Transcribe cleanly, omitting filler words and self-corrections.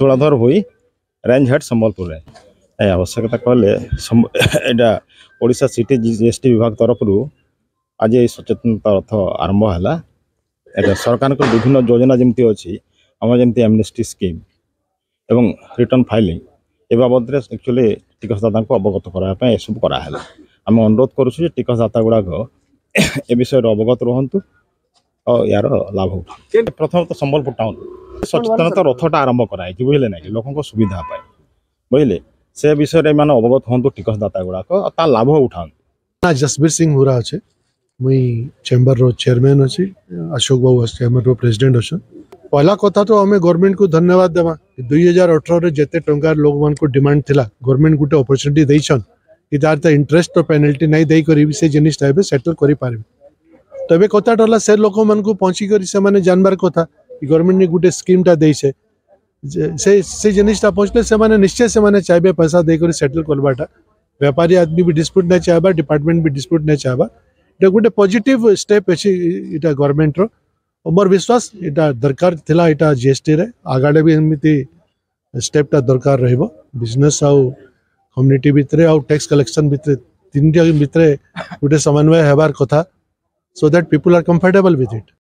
तुलाधर हुई range head Sambalpur आवश्यकता कहले ओडिशा सिटी जीएसटी विभाग तरफ आज ये सचेतनता रथ आरंभ है। सरकार को विभिन्न योजना जमी अच्छी आम जमी एमनेस्टी स्कीम एवं रिटर्न फाइलिंग ए बाबद एक्चुअली टिकसदाता को अवगत कराया सब कराला। आम अनुरोध करुँ टिकसदाता गुड़ाक ए विषय अवगत रुहतु और यार लाभ उठा। प्रथम तो संबलपुर टाउन सचेतनता रथटा आरंभ कराई बुझे ना कि लोक सुविधा पाए बुझे से विषय में अवगत हूँ टिकसदाता गुड़ाक और लाभ उठा। जसबीर सिंह हुरा अच्छे मुई चेम्बर रो चेयरमैन अच्छी अशोक बाबू चेम्बर रो प्रेसिडेंट अच्छे। पहला कथा तो हमें गवर्नमेंट को धन्यवाद देवा 2018 जिते टंकार लोक मान को डिमांड थिला गवर्नमेंट गोटे अपॉर्चुनिटी देछन कि तार त इंटरेस्ट तो पेनल्टी नहीं देई करी से जिनिस टाइप सेटल करि पारबे। तबे कथा डला से लोक मान को पहुंची करी से माने जानबार कथा कि गवर्नमेंट ने गोटे स्कीम टा देई से जिनिस टा पहुंचले से माने निश्चय से माने चाहबे पैसा दे करी सेटल करबाटा। व्यापारी आदमी भी डिस्प्यूट नहीं चाहबा डिपार्टमेंट भी डिस्प्यूट नहीं चाहबा। इटा गोटे पॉजिटिव स्टेप अछि इटा गवर्नमेंट रो मोर विश्वास इटा दरकार थिला इटा जीएसटी रे आगाडे भी एमिति स्टेप टा दरकार रहबो। बिजनेस आउ कम्युनिटी भितरे आउ टैक्स कलेक्शन भितरे तीन भितरे गोटे समन्वय हेबार कथा so that people are comfortable with it.